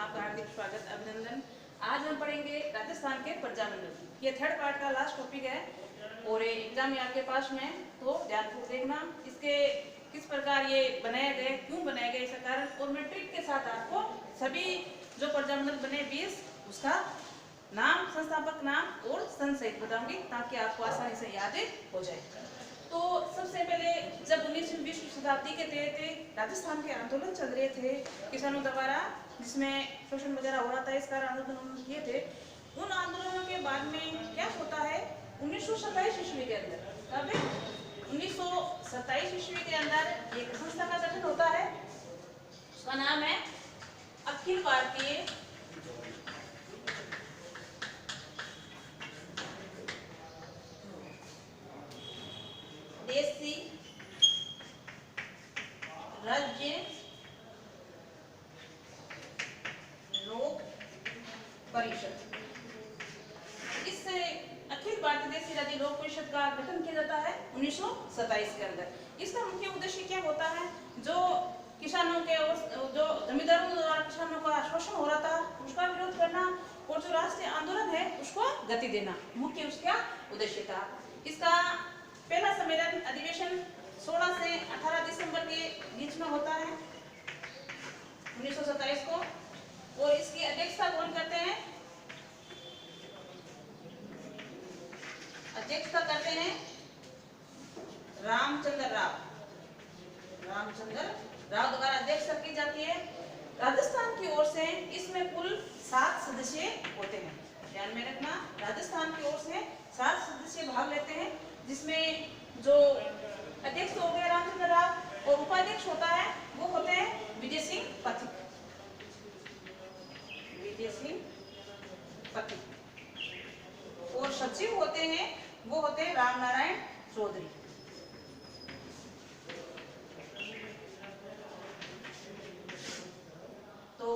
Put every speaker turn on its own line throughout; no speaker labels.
आपका हार्दिक स्वागत अभिनंदन। आज हम पढ़ेंगे राजस्थान के प्रजामंडल। ये थर्ड पार्ट का लास्ट टॉपिक है और ये एग्जाम में आपके पास में है, तो ध्यानपूर्वक देखना इसके किस प्रकार ये बनाया गया, क्यों बनाया गया, इसका कारण और मैं ट्रिक के साथ आपको सभी जो प्रजामंडल बने 20 उसका नाम, संस्थापक नाम और सन सहित बताऊंगी ताकि आपको आसानी से याद हो जाए। तो सबसे पहले जब 19वीं शताब्दी के तहत राजस्थान के आंदोलन चल रहे थे किसानों द्वारा, जिसमें शोषण वगैरह हो रहा था, इस कारण आंदोलन किए थे। उन आंदोलनों के बाद में क्या होता है 1927 ईस्वी के अंदर, तब 1927 ईस्वी के अंदर एक संस्था का गठन होता है, उसका नाम है अखिल भारतीय देशी राज्य लोक परिषद। इस अखिल भारतीय देशी राज्य लोक परिषद का गठन किया जाता है 1927 के अंदर। इसका मुख्य उद्देश्य क्या होता है, जो किसानों के और जो जमींदारों द्वारा किसानों का शोषण हो रहा था उसका विरोध करना और जो राष्ट्रीय आंदोलन है उसको गति देना, मुख्य उसका उद्देश्य था। इसका पहला सम्मेलन अधिवेशन 16 से 18 दिसंबर के बीच में होता है 1927 को, और इसकी अध्यक्षता कौन करते हैं, अध्यक्षता करते हैं रामचंद्र राव द्वारा अध्यक्षता की जाती है। राजस्थान की ओर से इसमें कुल 7 सदस्य होते हैं, ध्यान में रखना, राजस्थान की ओर से 7 सदस्य भाग लेते हैं, जिसमें जो अध्यक्ष हो गए रामचंद्र राव और उपाध्यक्ष होता है वो होते हैं विजय सिंह पथिक, और सचिव होते हैं वो होते हैं राम नारायण चौधरी। तो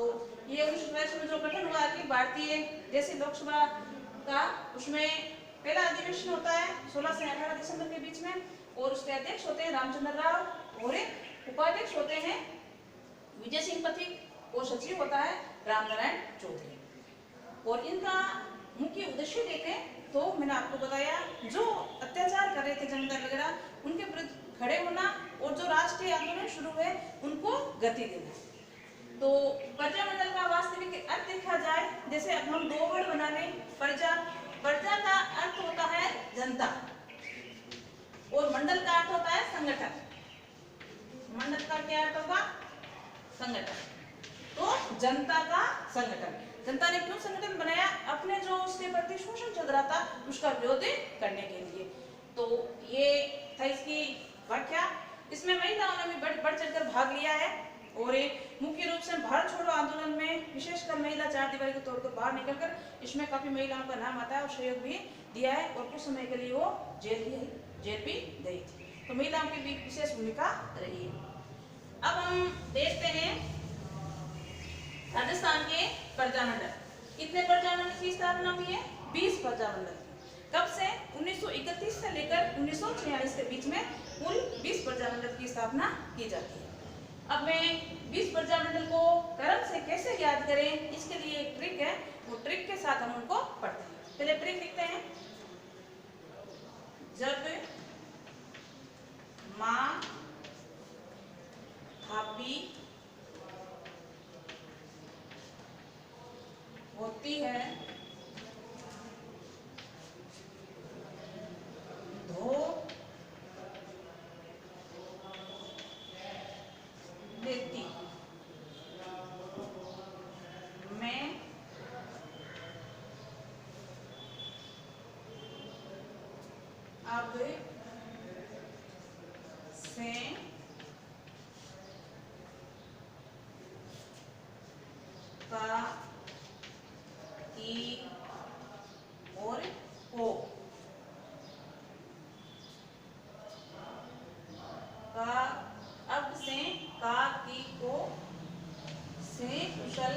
ये 1927 में जो गठन हुआ कि भारतीय देशी लोकसभा का, उसमें पहला अधिवेशन होता है 16 से 18 दिसंबर के बीच में, और उसके अध्यक्ष होते हैं रामचंद्र राव और उपाध्यक्ष होते हैं विजय सिंह पथिक और सचिव होता है राम नारायण चौधरी। और इनका मुख्य उद्देश्य देखें तो मैंने आपको बताया, जो अत्याचार कर रहे थे जमींदार वगैरह उनके विरुद्ध खड़े होना और जो राष्ट्रीय आंदोलन शुरू हुए उनको गति देना। तो प्रजामंडल का वास्तविक अर्थ देखा जाए, जैसे अब हम 2 वर्ड बना लें, प्रजा का अर्थ होता है जनता और मंडल का अर्थ होता है संगठन। मंडल का क्या अर्थ होगा, संगठन। तो जनता का संगठन, जनता ने क्यों संगठन बनाया, अपने जो उसके प्रति शोषण चल रहा था उसका विरोध करने के लिए। तो ये था इसकी व्याख्या। इसमें महिलाओं ने भी बढ़ चढ़कर भाग लिया है, और मुख्य रूप से भारत छोड़ो आंदोलन में विशेषकर महिला 4 दीवारी के तौर पर बाहर निकलकर इसमें काफी महिलाओं का नाम आता है और सहयोग भी दिया है, और कुछ समय के लिए वो जेल भी गई थी। तो महिलाओं की भी विशेष भूमिका रही है। अब हम देखते हैं राजस्थान के प्रजामंडल। कितने प्रजामंडल की स्थापना हुई है, 20 प्रजामंडल। कब से, 1931 से लेकर 1946 के बीच में कुल 20 प्रजामंडल की स्थापना की जाती है। अब मैं 20 प्रजामंडल को क्रम से कैसे याद करें, इसके लिए एक ट्रिक है, वो ट्रिक के साथ हम उनको पढ़ते हैं। पहले ट्रिक लिखते हैं, जब मां थापी होती है, धो लेती, मैं अब से का की और को का, अब से का की को से कुशल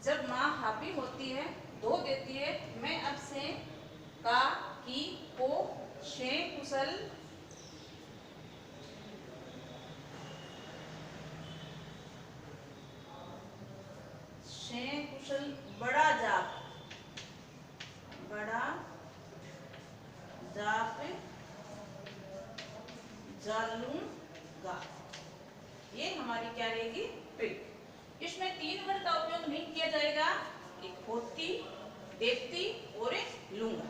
जब माँ हापी होती है, धो देती है। मैं अब से का की को शे कुशल शे कुशल बड़ा जाप जालूंगा। ये हमारी क्या रहेगी ट्रिक। इसमें 3 वर्ड का उपयोग नहीं किया जाएगा, एक होती, देखती और एक लूंगा।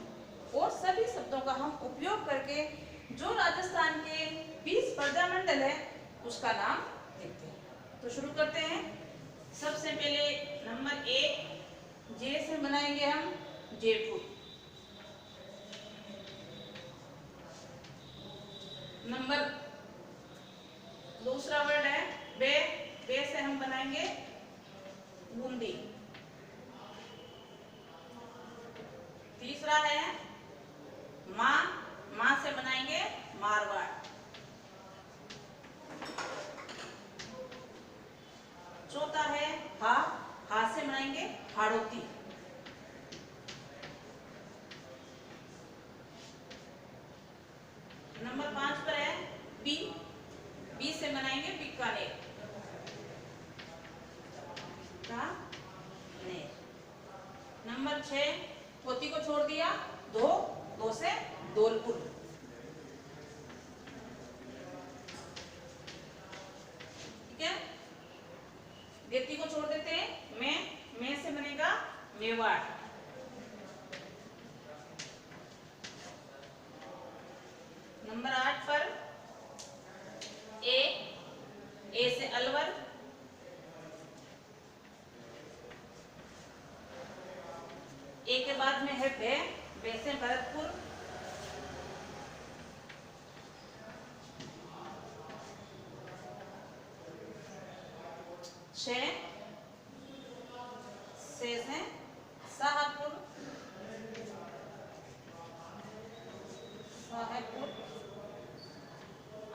और सभी शब्दों का हम उपयोग करके जो राजस्थान के 20 प्रजामंडल है उसका नाम देखते हैं। तो शुरू करते हैं। सबसे पहले नंबर 1 जे से बनाएंगे हम जयपुर। नंबर दूसरा वर्ड है बे, बे से हम बनाएंगे बूंदी। तीसरा है माँ, माँ से बनाएंगे मारवाड़। चौथा है हा, हा से बनाएंगे हाड़ौती। नंबर 5 पर है बी, बी से बनाएंगे बीकानेर। नंबर 6 पोती को छोड़ दिया, दो, दो से धौलपुर। ठीक है, देती को छोड़ देते हैं, मैं से बनेगा मेवाड़। नंबर 8 पर ए से अलवर। ए के बाद में है बे, बे से भरतपुर। से शाहपुर,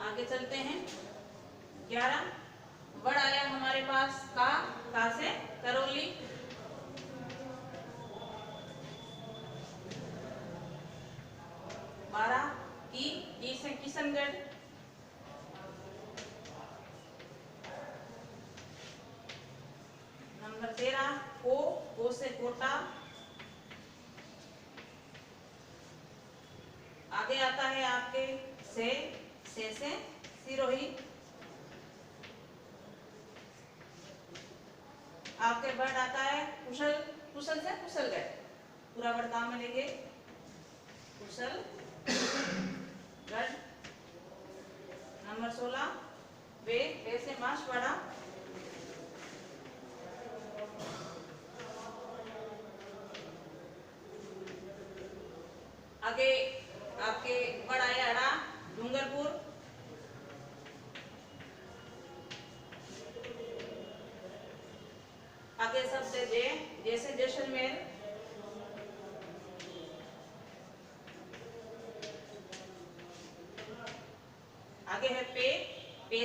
आगे चलते हैं। 11 वर्ड आया हमारे पास का से करौली। 12 ई से किशनगढ़। 13 को से कोटा। आगे आता है आपके से सिरोही। आपके वर्ड आता है कुशल, कुशल से कुशलगढ़। पूरा वर्ड काम में लेंगे कुशलगढ़। नंबर 16 वे से मांसवाड़ा। आगे आपके वर्ड आया अड़ा, डूंगरपुर। आगे शब्द जे, जैसे जैसलमेर। आगे है पे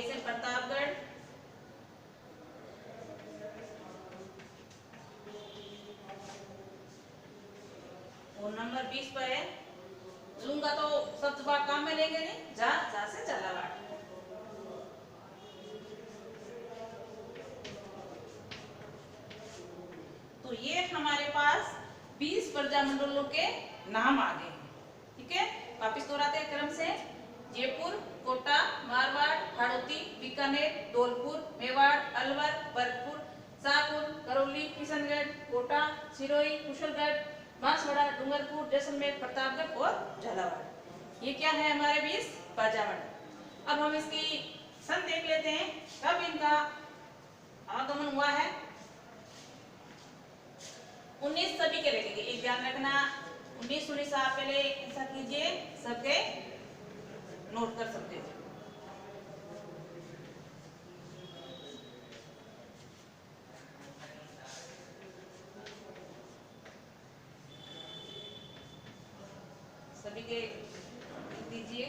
से प्रतापगढ़। और नंबर 20 पर है लूंगा, तो शब्द बार काम में लेंगे नहीं, जा से झालावाड़। तो ये हमारे पास 20 प्रजामंडलों के नाम आ गए हैं। ठीक है, वापिस दोहराते हैं क्रम से। जयपुर, कोटा, मारवाड़, हाड़ौती, बीकानेर, धौलपुर, मेवाड़, अलवर, भरतपुर, शाहपुर, करौली, किशनगढ़, कोटा, सिरोही, कुशलगढ़, बांसवाड़ा, डूंगरपुर, जैसलमेर, प्रतापगढ़ और झालावाड़। ये क्या है हमारे 20 प्रजामंडल। अब हम इसकी सन देख लेते हैं कब इनका आगमन हुआ है। 19 सभी के लगेंगे, एक ध्यान रखना 19 आप पहले ऐसा कीजिए, सबके नोट कर सकते हो। सभी के लिख दीजिए।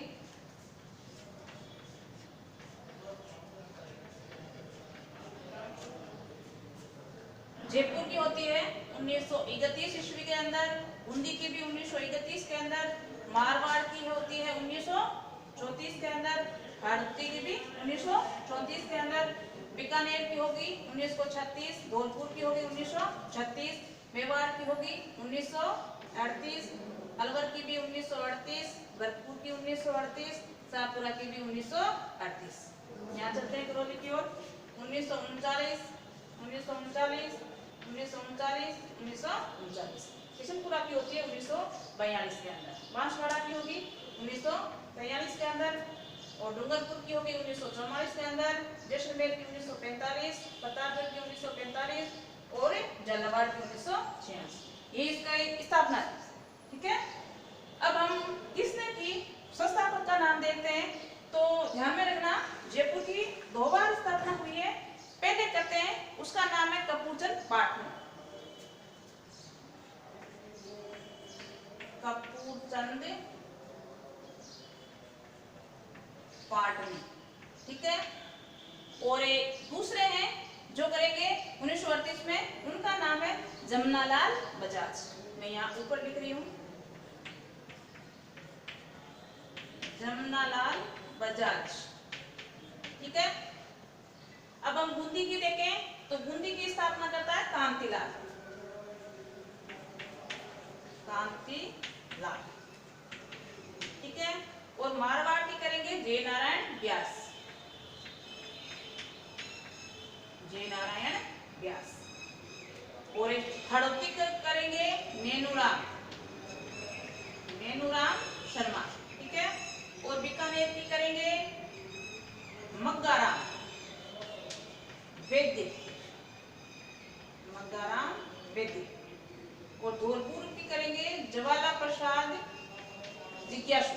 जयपुर की होती है 1931 ईस्वी के अंदर, बूंदी की भी 1931 के अंदर, मारवाड़ की होती है 1934 के अंदर, हड़प्पी की भी 1934 के अंदर, बीकानेर की होगी 1936, धौलपुर की होगी 1936, मेवाड़ की होगी 1938, अलवर की भी 1938, भरतपुर की 1938, शाहपुरा की भी 1938। यहाँ चलते हैं करौली की ओर। 1939, 1939, 1939, 1939। किशनपुरा की होती है 1942 के अंदर, बांसवाड़ा की होगी 1943 के अंदर, और डूंगरपुर की होगी 1944 के अंदर, जैसलमेर की 1945, प्रतापगढ़ की 1945 और झालावाड़ की 1986। ये इसका एक स्थापना है। ठीक है, अब हम किसने की संस्थापक का नाम देखते हैं। तो ध्यान में रखना, जयपुर की 2 बार स्थापना हुई है। पहले कहते हैं उसका नाम है कपूरचंद पाटनी, कपूरचंद पाटनी। ठीक है, और एक दूसरे हैं जो करेंगे 1938 में, उनका नाम है जमनालाल बजाज। मैं यहाँ ऊपर लिख रही हूँ, जमनालाल बजाज। ठीक है, अब हम बूंदी की देखें तो बूंदी की स्थापना करता है कांतिलाल, कांतिलाल। ठीक है, और मारवाड़ की करेंगे जय नारायण व्यास, जय नारायण व्यास। और एक हड़प्पी करेंगे नेनुराम, नेनुराम शर्मा। ठीक है, और बीकानेर की करेंगे मग्गाराम वैद्य, मग्गाराम वैद्य। और धौलपुर की करेंगे ज्वाला प्रसाद जिज्ञासु।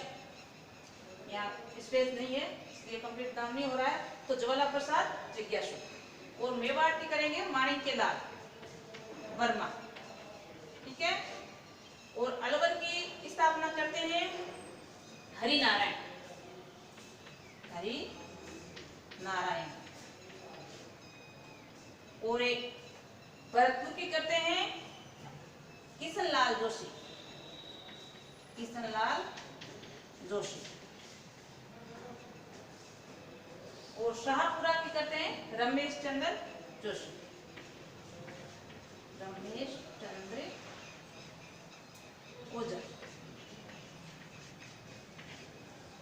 यहाँ स्पेस नहीं है इसलिए कंप्लीट काम नहीं हो रहा है, तो ज्वाला प्रसाद जिज्ञासु। और मेवाड़ की करेंगे माणिक्यलाल वर्मा। ठीक है, और अलवर की स्थापना करते हैं हरि नारायण, हरि नारायण। और एक भरतपुर की करते हैं किशनलाल जोशी, किशनलाल जोशी। और शाहपुरा की करते हैं रमेश चंद्र जोशी, रमेश चंद्र ओझा।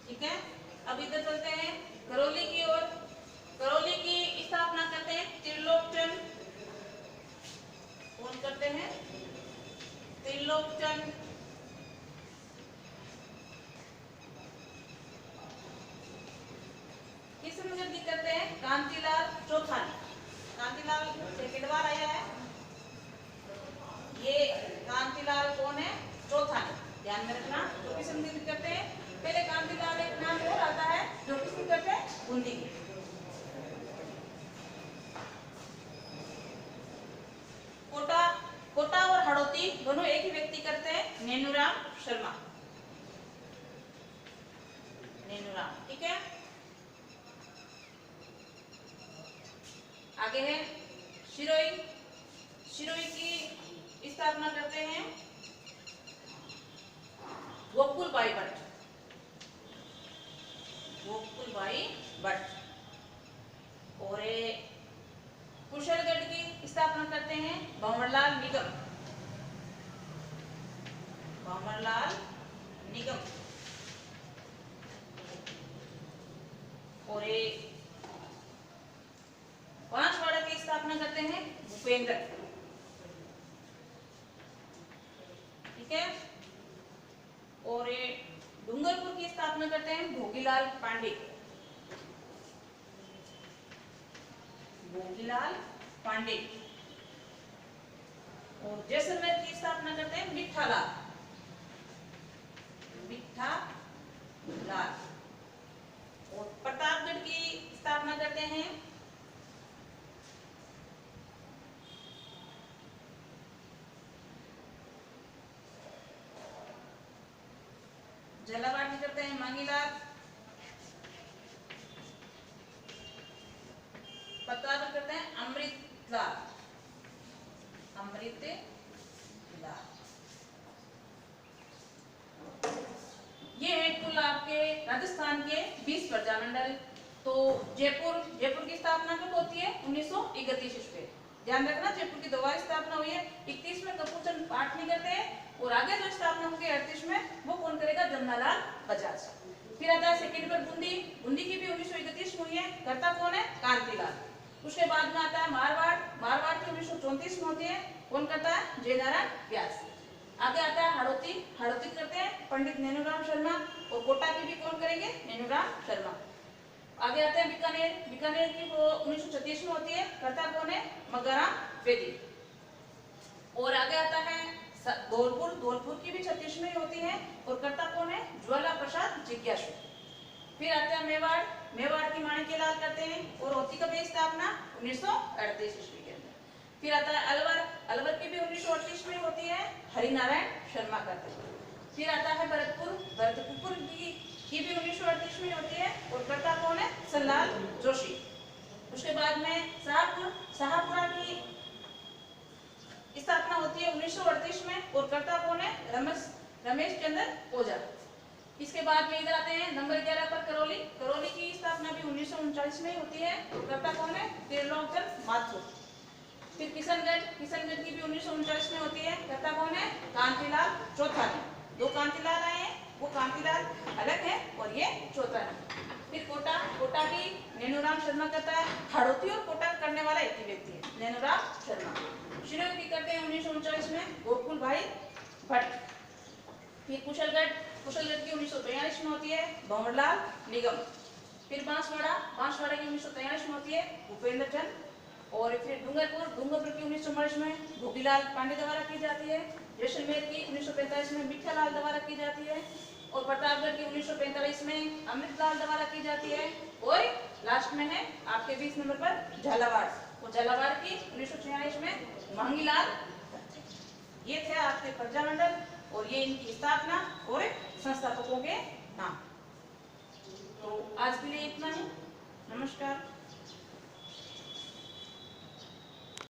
ठीक है, अब इधर चलते हैं करौली की ओर। करौली की स्थापना करते हैं त्रिलोकचंद, कौन करते हैं? त्रिलोकचंद। किसने जल्दी करते हैं? कांतिलाल चौथानी, कांतिलाल सेकंड बार आया है। ये कांतिलाल कौन है? चौथानी, ध्यान में रखना। तो किसने जल्दी करते हैं? पहले कांतिलाल एक नाम और आता है जो किसकी करते हैं? बूंदी की। कोटा, कोटा और हड़ौती दोनों एक ही व्यक्ति करते हैं, नेनुराम शर्मा, नेनुराम। ठीक है, आगे है शिरोई। शिरोई की स्थापना करते हैं गोकुल भाई भट्ट, गोकुल भाई भट्ट। और कुशलगढ़ की स्थापना करते हैं भंवरलाल निगम, भंवरलाल निगम। और बांसवाड़ा की स्थापना करते हैं भूपेंद्र। ठीक है, और डूंगरपुर की स्थापना करते हैं भोगीलाल पांडे, भोगीलाल पांडे। और जैसलमेर की स्थापना करते हैं मिठालाल, मिठालाल। और प्रतापगढ़ की स्थापना करते हैं झालावाड़ में करते हैं मांगीलाल। प्रतापगढ़ करते हैं अमृतलाल, अमृतलाल। आपके राजस्थान के 20 प्रजामंडल। तो जयपुर की स्थापना कब होती है? 1931 ईस्वी। ध्यान रखना, जयपुर की दोबारा स्थापना हुई है 31 में, कपूरचंद पाटनी करते हैं। और आगे जो स्थापना होगी 38 में, वो कौन करेगा? जमनालाल बजाज। फिर आता है सेकंड पर बूंदी की भी 1931 में हुई है, करता कौन है? कांतिलाल। उसके बाद में आता है मारवाड़ की 1934 में होती है, कौन करता है? जयनारायण व्यास। आगे आता है हाड़ौती करते हैं पंडित नैनूराम शर्मा। और कोटा की भी कौन करेंगे? नैनूराम शर्मा। आगे आते हैं बीकानेर की, वो 1936 में होती है, करता कौन है? मग्गाराम बेदी। और आगे आता है धौलपुर की भी 36 में होती है, और करता कौन है? ज्वाला प्रसाद जिज्ञासु। फिर आते हैं मेवाड़ की माणिक्यलाल करते हैं, और होती कब है स्थापना? 1938 ईस्वी के अंदर। फिर आता है अलवर की भी 1938 में होती है, हरिनारायण शर्मा करते हैं। फिर आता है भरतपुर की भी 1938 में होती है, और करता कौन है? सल्लाल जोशी। उसके बाद में शाहपुरा की स्थापना होती है 1938 में, और करता कौन है? रमेश चंद्र ओझा। इसके बाद में इधर आते हैं नंबर 11 पर करौली की स्थापना भी 1939 में होती है, और करता कौन है? त्रिलोकचंद माथुर। फिर किशनगढ़ की भी 1939 में होती है, करता कौन है? कांतिलाल चौथा ने। दो कांतिलाल आए हैं, वो कांतिलाल अलग है और ये चौथा है। फिर कोटा की नैनूराम शर्मा करता है। हाड़ौती और कोटा करने वाला एक ही व्यक्ति है, नैनूराम शर्मा। शिरोई की करते हैं 1939 में गोकुल भाई भट्ट। फिर कुशलगढ़ की 1942 में होती है, भंवरलाल निगम। फिर बांसवाड़ा की 1943 में होती है, भूपेंद्र चंद। और फिर डूंगरपुर की 1944 में भोगीलाल पांडे द्वारा की जाती है। जैसलमेर की 1945 में मिठालाल द्वारा की जाती है। और प्रतापगढ़ की 1945 में अमृतलाल द्वारा की जाती है। और लास्ट में है आपके 20 नंबर पर झालावाड़ की 1946 में मांगीलाल। ये थे आपके प्रजामंडल, और ये इनकी स्थापना और संस्थापकों के नाम। तो आज के लिए इतना ही। नमस्कार।